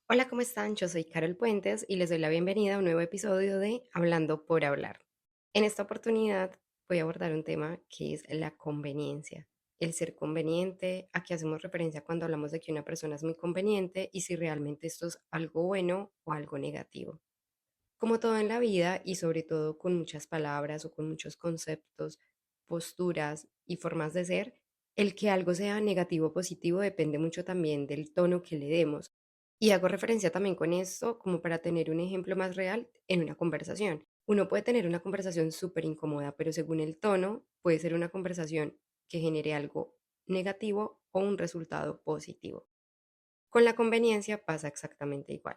Hola, ¿cómo están? Yo soy Carol Puentes y les doy la bienvenida a un nuevo episodio de Hablando por Hablar. En esta oportunidad voy a abordar un tema que es la conveniencia. El ser conveniente, a qué hacemos referencia cuando hablamos de que una persona es muy conveniente y si realmente esto es algo bueno o algo negativo. Como todo en la vida y sobre todo con muchas palabras o con muchos conceptos, posturas y formas de ser, el que algo sea negativo o positivo depende mucho también del tono que le demos. Y hago referencia también con esto como para tener un ejemplo más real en una conversación. Uno puede tener una conversación súper incómoda, pero según el tono puede ser una conversación que genere algo negativo o un resultado positivo. Con la conveniencia pasa exactamente igual.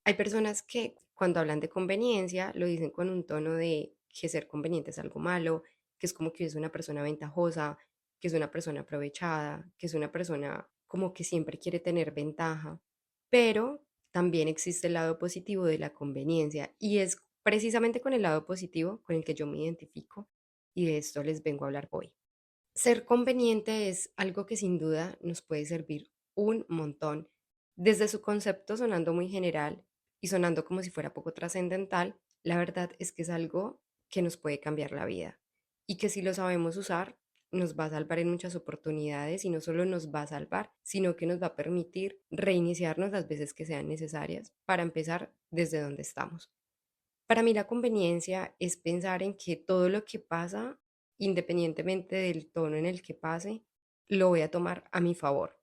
Hay personas que cuando hablan de conveniencia lo dicen con un tono de que ser conveniente es algo malo, que es como que es una persona ventajosa, que es una persona aprovechada, que es una persona como que siempre quiere tener ventaja. Pero también existe el lado positivo de la conveniencia y es precisamente con el lado positivo con el que yo me identifico y de esto les vengo a hablar hoy. Ser conveniente es algo que sin duda nos puede servir un montón, desde su concepto sonando muy general y sonando como si fuera poco trascendental. La verdad es que es algo que nos puede cambiar la vida y que si lo sabemos usar nos va a salvar en muchas oportunidades y no solo nos va a salvar, sino que nos va a permitir reiniciarnos las veces que sean necesarias para empezar desde donde estamos. Para mí la conveniencia es pensar en que todo lo que pasa, independientemente del tono en el que pase, lo voy a tomar a mi favor.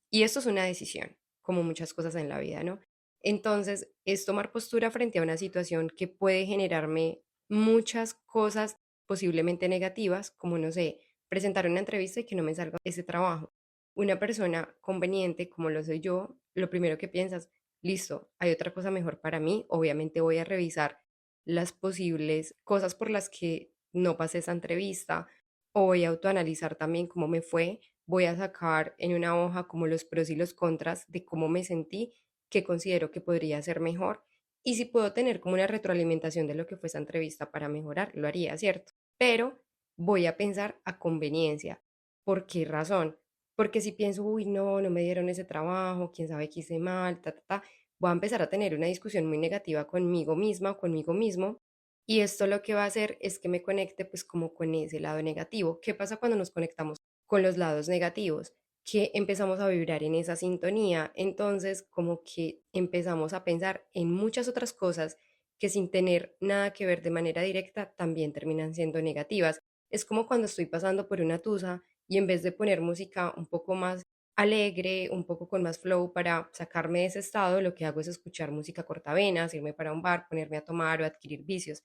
Y esto es una decisión, como muchas cosas en la vida, ¿no? Entonces, es tomar postura frente a una situación que puede generarme muchas cosas posiblemente negativas, como, no sé, presentar una entrevista y que no me salga ese trabajo. Una persona conveniente, como lo soy yo, lo primero que piensas, listo, hay otra cosa mejor para mí, obviamente voy a revisar las posibles cosas por las que no pasé esa entrevista o voy a autoanalizar también cómo me fue, voy a sacar en una hoja como los pros y los contras de cómo me sentí, qué considero que podría ser mejor y si puedo tener como una retroalimentación de lo que fue esa entrevista para mejorar, lo haría, ¿cierto? Pero voy a pensar a conveniencia. ¿Por qué razón? Porque si pienso, uy, no, no me dieron ese trabajo, quién sabe qué hice mal, voy a empezar a tener una discusión muy negativa conmigo misma o conmigo mismo y esto lo que va a hacer es que me conecte pues como con ese lado negativo. ¿Qué pasa cuando nos conectamos con los lados negativos? Que empezamos a vibrar en esa sintonía, entonces como que empezamos a pensar en muchas otras cosas que sin tener nada que ver de manera directa también terminan siendo negativas. Es como cuando estoy pasando por una tusa y en vez de poner música un poco más alegre, un poco con más flow para sacarme de ese estado, lo que hago es escuchar música cortavenas, irme para un bar, ponerme a tomar o adquirir vicios.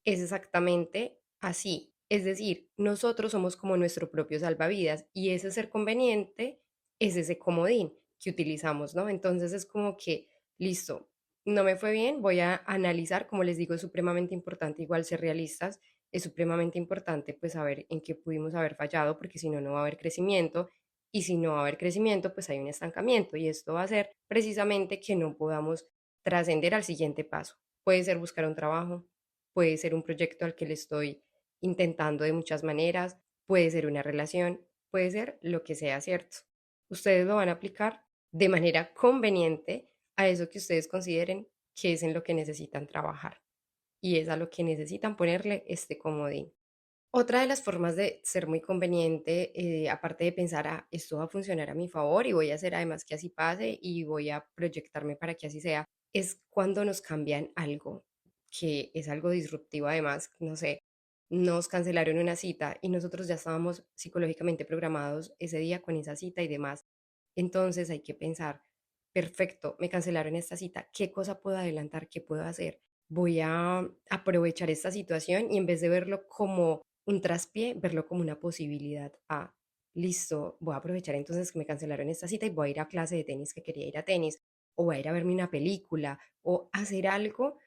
Es exactamente así. Es decir, nosotros somos como nuestro propio salvavidas y ese ser conveniente es ese comodín que utilizamos, ¿no? Entonces es como que, listo, no me fue bien, voy a analizar, como les digo, es supremamente importante igual ser realistas, es supremamente importante pues saber en qué pudimos haber fallado, porque si no, no va a haber crecimiento y si no va a haber crecimiento, pues hay un estancamiento y esto va a hacer precisamente que no podamos trascender al siguiente paso. Puede ser buscar un trabajo, puede ser un proyecto al que le estoy intentando de muchas maneras, puede ser una relación, puede ser lo que sea, ¿cierto? Ustedes lo van a aplicar de manera conveniente a eso que ustedes consideren que es en lo que necesitan trabajar y es a lo que necesitan ponerle este comodín. Otra de las formas de ser muy conveniente, aparte de pensar, esto va a funcionar a mi favor y voy a hacer además que así pase y voy a proyectarme para que así sea, es cuando nos cambian algo, que es algo disruptivo además, no sé, nos cancelaron una cita y nosotros ya estábamos psicológicamente programados ese día con esa cita y demás. Entonces hay que pensar, perfecto, me cancelaron esta cita, ¿qué cosa puedo adelantar? ¿Qué puedo hacer? Voy a aprovechar esta situación y en vez de verlo como un traspié, verlo como una posibilidad. Listo, voy a aprovechar entonces que me cancelaron esta cita y voy a ir a clase de tenis que quería ir a tenis, o voy a ir a verme una película, o hacer algo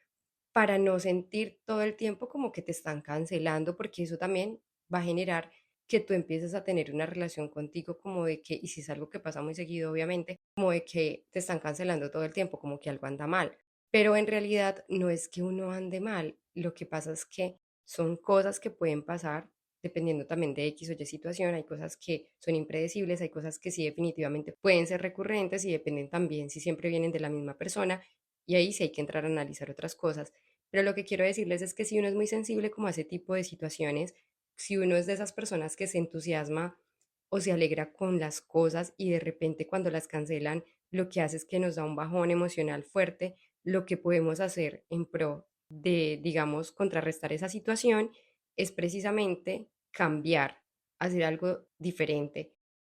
para no sentir todo el tiempo como que te están cancelando, porque eso también va a generar que tú empieces a tener una relación contigo como de que, y si es algo que pasa muy seguido, obviamente, como de que te están cancelando todo el tiempo, como que algo anda mal. Pero en realidad no es que uno ande mal, lo que pasa es que son cosas que pueden pasar dependiendo también de X o Y situación. Hay cosas que son impredecibles, hay cosas que sí definitivamente pueden ser recurrentes y dependen también si siempre vienen de la misma persona, y ahí sí hay que entrar a analizar otras cosas. Pero lo que quiero decirles es que si uno es muy sensible como a ese tipo de situaciones, si uno es de esas personas que se entusiasma o se alegra con las cosas y de repente cuando las cancelan, lo que hace es que nos da un bajón emocional fuerte, lo que podemos hacer en pro de, digamos, contrarrestar esa situación es precisamente cambiar, hacer algo diferente,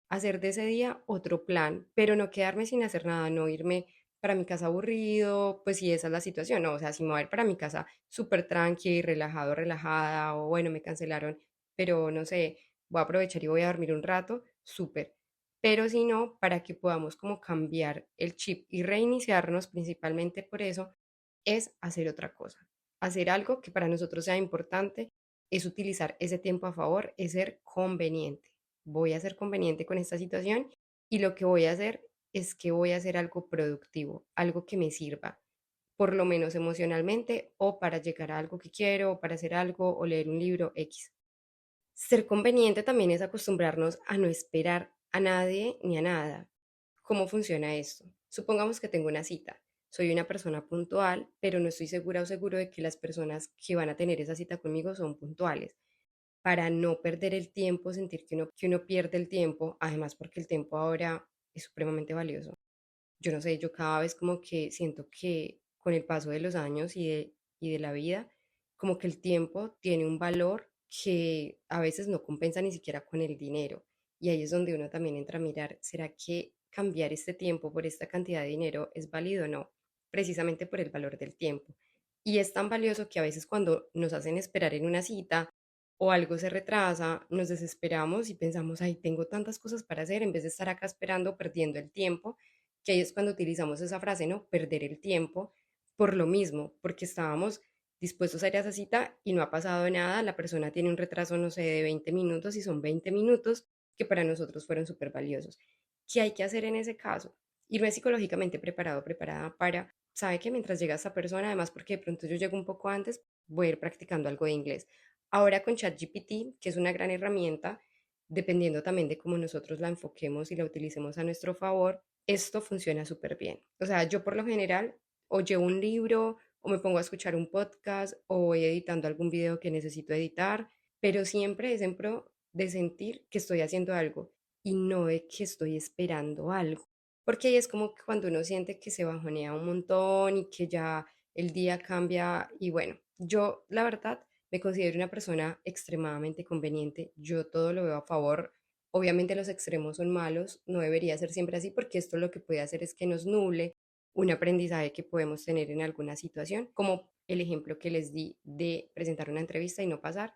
hacer de ese día otro plan, pero no quedarme sin hacer nada, no irme para mi casa aburrido, pues si esa es la situación, no, o sea, si me voy a ir para mi casa súper tranqui, relajado, relajada, o bueno, me cancelaron, pero no sé, voy a aprovechar y voy a dormir un rato, súper. Pero si no, para que podamos como cambiar el chip y reiniciarnos, principalmente por eso, es hacer otra cosa, hacer algo que para nosotros sea importante, es utilizar ese tiempo a favor, es ser conveniente. Voy a ser conveniente con esta situación y lo que voy a hacer es que voy a hacer algo productivo, algo que me sirva, por lo menos emocionalmente, o para llegar a algo que quiero, o para hacer algo, o leer un libro X. Ser conveniente también es acostumbrarnos a no esperar a nadie ni a nada. ¿Cómo funciona esto? Supongamos que tengo una cita. Soy una persona puntual, pero no estoy segura o seguro de que las personas que van a tener esa cita conmigo son puntuales. Para no perder el tiempo, sentir que uno pierde el tiempo, además porque el tiempo ahora es supremamente valioso. Yo no sé, yo cada vez como que siento que con el paso de los años y de la vida, como que el tiempo tiene un valor que a veces no compensa ni siquiera con el dinero. Y ahí es donde uno también entra a mirar, ¿será que cambiar este tiempo por esta cantidad de dinero es válido o no? Precisamente por el valor del tiempo. Y es tan valioso que a veces cuando nos hacen esperar en una cita o algo se retrasa, nos desesperamos y pensamos, ay, tengo tantas cosas para hacer en vez de estar acá esperando, perdiendo el tiempo, que ahí es cuando utilizamos esa frase, ¿no? Perder el tiempo por lo mismo, porque estábamos dispuestos a ir a esa cita y no ha pasado nada, la persona tiene un retraso, no sé, de 20 minutos y son 20 minutos que para nosotros fueron súper valiosos. ¿Qué hay que hacer en ese caso? Irme psicológicamente preparado, preparada para, sabe que mientras llega esta persona, además porque de pronto yo llego un poco antes, voy a ir practicando algo de inglés. Ahora con ChatGPT, que es una gran herramienta, dependiendo también de cómo nosotros la enfoquemos y la utilicemos a nuestro favor, esto funciona súper bien. O sea, yo por lo general o llevo un libro o me pongo a escuchar un podcast o voy editando algún video que necesito editar, pero siempre es en pro de sentir que estoy haciendo algo y no de que estoy esperando algo. Porque ahí es como que cuando uno siente que se bajonea un montón y que ya el día cambia y bueno, yo la verdad me considero una persona extremadamente conveniente, yo todo lo veo a favor. Obviamente los extremos son malos, no debería ser siempre así porque esto lo que puede hacer es que nos nuble un aprendizaje que podemos tener en alguna situación, como el ejemplo que les di de presentar una entrevista y no pasar.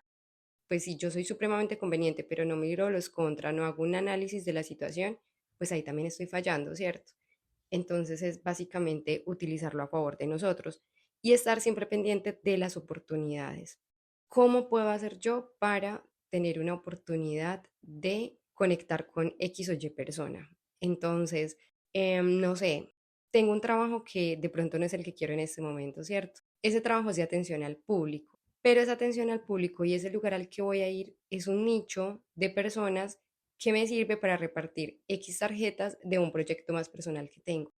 Pues si yo soy supremamente conveniente, pero no miro los contra, no hago un análisis de la situación, pues ahí también estoy fallando, ¿cierto? Entonces es básicamente utilizarlo a favor de nosotros y estar siempre pendiente de las oportunidades. ¿Cómo puedo hacer yo para tener una oportunidad de conectar con X o Y persona? Entonces, no sé, tengo un trabajo que de pronto no es el que quiero en este momento, ¿cierto? Ese trabajo es de atención al público, pero esa atención al público y ese lugar al que voy a ir es un nicho de personas que me sirve para repartir X tarjetas de un proyecto más personal que tengo.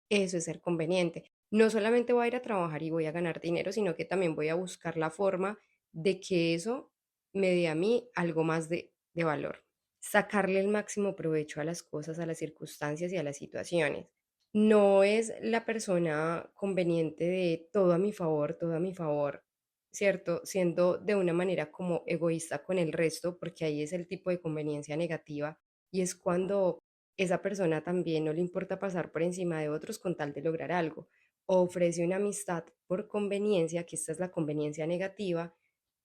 Eso es ser conveniente. No solamente voy a ir a trabajar y voy a ganar dinero, sino que también voy a buscar la forma de que eso me dé a mí algo más de valor. Sacarle el máximo provecho a las cosas, a las circunstancias y a las situaciones. No es la persona conveniente de todo a mi favor, todo a mi favor, ¿cierto? Siendo de una manera como egoísta con el resto, porque ahí es el tipo de conveniencia negativa y es cuando esa persona también no le importa pasar por encima de otros con tal de lograr algo. O ofrece una amistad por conveniencia, que esta es la conveniencia negativa,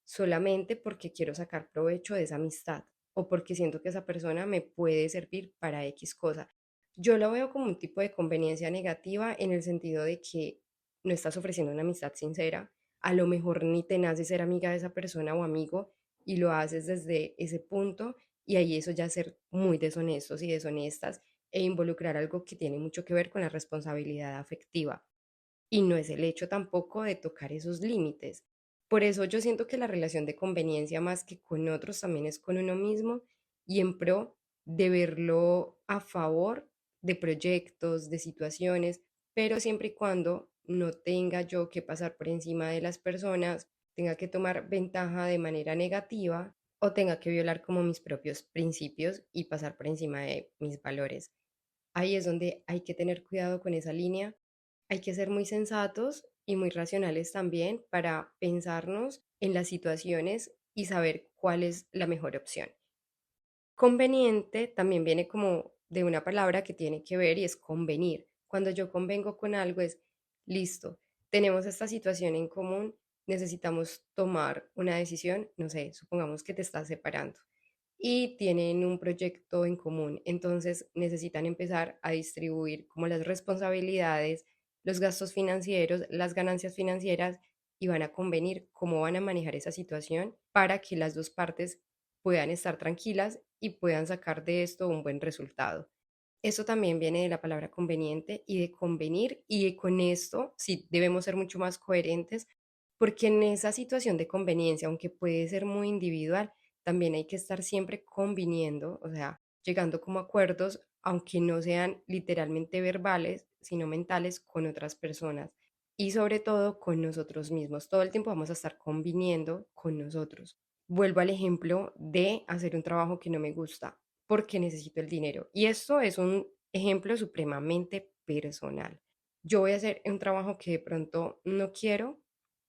solamente porque quiero sacar provecho de esa amistad o porque siento que esa persona me puede servir para X cosa. Yo lo veo como un tipo de conveniencia negativa en el sentido de que no estás ofreciendo una amistad sincera, a lo mejor ni te nace ser amiga de esa persona o amigo y lo haces desde ese punto y ahí eso ya ser muy deshonestos y deshonestas e involucrar algo que tiene mucho que ver con la responsabilidad afectiva. Y no es el hecho tampoco de tocar esos límites, Por eso yo siento que la relación de conveniencia más que con otros también es con uno mismo y en pro de verlo a favor de proyectos, de situaciones, pero siempre y cuando no tenga yo que pasar por encima de las personas, tenga que tomar ventaja de manera negativa o tenga que violar como mis propios principios y pasar por encima de mis valores. Ahí es donde hay que tener cuidado con esa línea. Hay que ser muy sensatos y muy racionales también para pensarnos en las situaciones y saber cuál es la mejor opción. Conveniente también viene como de una palabra que tiene que ver y es convenir. Cuando yo convengo con algo es, listo, tenemos esta situación en común, necesitamos tomar una decisión, no sé, supongamos que te estás separando y tienen un proyecto en común, entonces necesitan empezar a distribuir como las responsabilidades, los gastos financieros, las ganancias financieras y van a convenir cómo van a manejar esa situación para que las dos partes puedan estar tranquilas y puedan sacar de esto un buen resultado. Eso también viene de la palabra conveniente y de convenir y con esto sí debemos ser mucho más coherentes porque en esa situación de conveniencia, aunque puede ser muy individual, también hay que estar siempre conviniendo, o sea, llegando como a acuerdos, aunque no sean literalmente verbales, sino mentales con otras personas y sobre todo con nosotros mismos. Todo el tiempo vamos a estar conviniendo con nosotros. Vuelvo al ejemplo de hacer un trabajo que no me gusta porque necesito el dinero. Y esto es un ejemplo supremamente personal. Yo voy a hacer un trabajo que de pronto no quiero,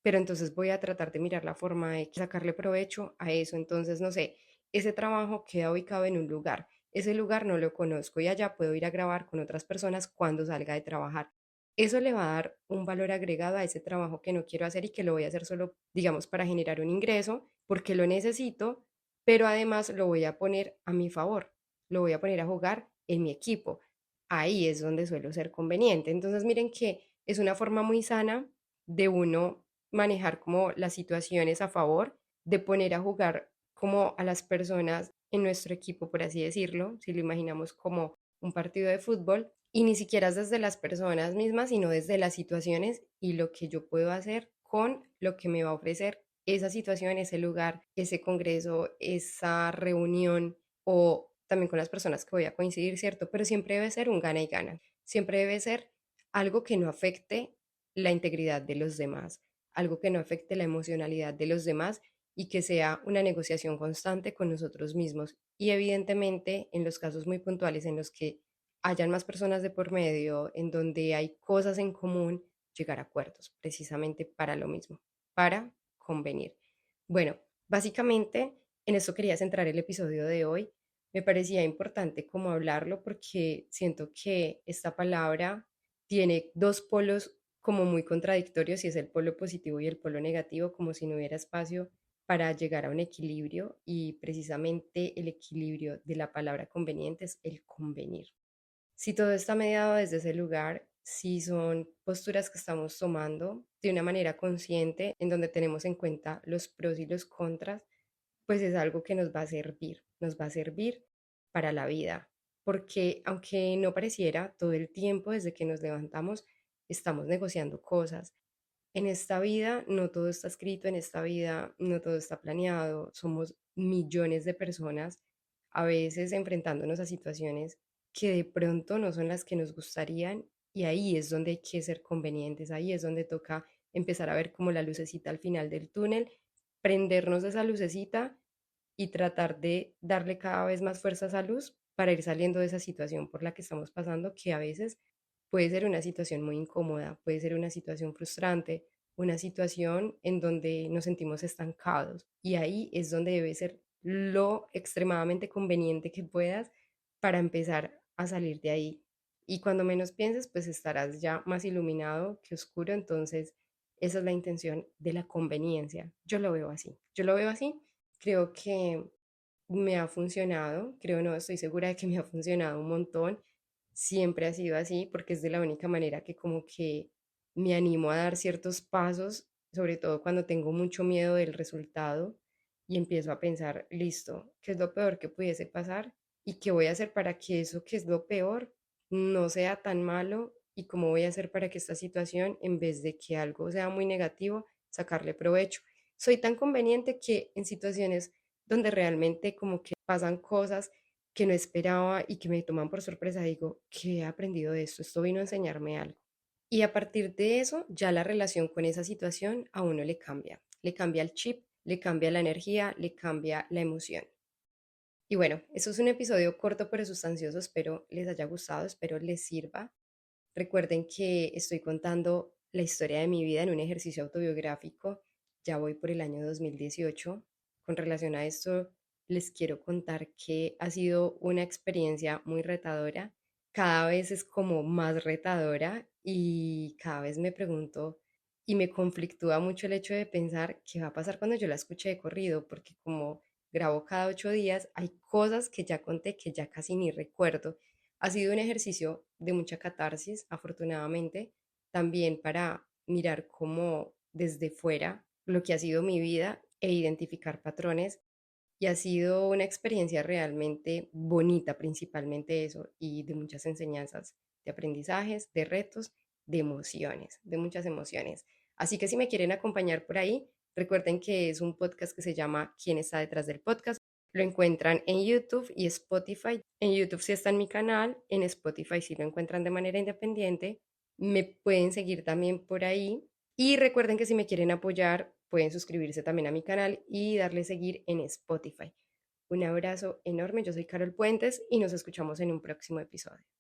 pero entonces voy a tratar de mirar la forma de sacarle provecho a eso. Entonces, no sé, ese trabajo queda ubicado en un lugar. Ese lugar no lo conozco y allá puedo ir a grabar con otras personas cuando salga de trabajar. Eso le va a dar un valor agregado a ese trabajo que no quiero hacer y que lo voy a hacer solo, digamos, para generar un ingreso, porque lo necesito, pero además lo voy a poner a mi favor, lo voy a poner a jugar en mi equipo. Ahí es donde suelo ser conveniente. Entonces, miren que es una forma muy sana de uno manejar como las situaciones a favor, de poner a jugar como a las personas en nuestro equipo, por así decirlo, si lo imaginamos como un partido de fútbol, y ni siquiera es desde las personas mismas, sino desde las situaciones y lo que yo puedo hacer con lo que me va a ofrecer esa situación, ese lugar, ese congreso, esa reunión o también con las personas que voy a coincidir, ¿cierto? Pero siempre debe ser un gana y gana. Siempre debe ser algo que no afecte la integridad de los demás, algo que no afecte la emocionalidad de los demás y que sea una negociación constante con nosotros mismos. Y evidentemente, en los casos muy puntuales en los que hayan más personas de por medio, en donde hay cosas en común, llegar a acuerdos, precisamente para lo mismo, para convenir. Bueno, básicamente en eso quería centrar el episodio de hoy. Me parecía importante como hablarlo porque siento que esta palabra tiene dos polos como muy contradictorios y es el polo positivo y el polo negativo, como si no hubiera espacio para llegar a un equilibrio y precisamente el equilibrio de la palabra conveniente es el convenir. Si todo está mediado desde ese lugar, si son posturas que estamos tomando de una manera consciente, en donde tenemos en cuenta los pros y los contras, pues es algo que nos va a servir para la vida, porque aunque no pareciera, todo el tiempo desde que nos levantamos estamos negociando cosas. En esta vida no todo está escrito, en esta vida no todo está planeado, somos millones de personas, a veces enfrentándonos a situaciones que de pronto no son las que nos gustarían y ahí es donde hay que ser convenientes, ahí es donde toca empezar a ver como la lucecita al final del túnel, prendernos esa lucecita y tratar de darle cada vez más fuerza a esa luz para ir saliendo de esa situación por la que estamos pasando, que a veces puede ser una situación muy incómoda, puede ser una situación frustrante, una situación en donde nos sentimos estancados. Y ahí es donde debe ser lo extremadamente conveniente que puedas para empezar a salir de ahí. Y cuando menos pienses, pues estarás ya más iluminado que oscuro. Entonces, esa es la intención de la conveniencia. Yo lo veo así. Yo lo veo así. Creo que me ha funcionado. Creo, no, estoy segura de que me ha funcionado un montón. Siempre ha sido así porque es de la única manera que como que me animo a dar ciertos pasos, sobre todo cuando tengo mucho miedo del resultado y empiezo a pensar, listo, ¿qué es lo peor que pudiese pasar? ¿Y qué voy a hacer para que eso que es lo peor no sea tan malo? ¿Y cómo voy a hacer para que esta situación, en vez de que algo sea muy negativo, sacarle provecho? Soy tan conveniente que en situaciones donde realmente como que pasan cosas que no esperaba y que me toman por sorpresa, digo, ¿qué he aprendido de esto? Esto vino a enseñarme algo. Y a partir de eso, ya la relación con esa situación a uno le cambia el chip, le cambia la energía, le cambia la emoción. Y bueno, eso es un episodio corto pero sustancioso, espero les haya gustado, espero les sirva. Recuerden que estoy contando la historia de mi vida en un ejercicio autobiográfico. Ya voy por el año 2018. Con relación a esto, les quiero contar que ha sido una experiencia muy retadora. Cada vez es como más retadora y cada vez me pregunto y me conflictúa mucho el hecho de pensar qué va a pasar cuando yo la escuche de corrido, porque como grabo cada 8 días, hay cosas que ya conté que ya casi ni recuerdo. Ha sido un ejercicio de mucha catarsis, afortunadamente, también para mirar cómo desde fuera lo que ha sido mi vida e identificar patrones. Y ha sido una experiencia realmente bonita, principalmente eso, y de muchas enseñanzas, de aprendizajes, de retos, de emociones, de muchas emociones. Así que si me quieren acompañar por ahí, recuerden que es un podcast que se llama ¿Quién está detrás del podcast? Lo encuentran en YouTube y Spotify. En YouTube sí está en mi canal, en Spotify sí lo encuentran de manera independiente. Me pueden seguir también por ahí. Y recuerden que si me quieren apoyar, pueden suscribirse también a mi canal y darle seguir en Spotify. Un abrazo enorme, yo soy Carol Puentes y nos escuchamos en un próximo episodio.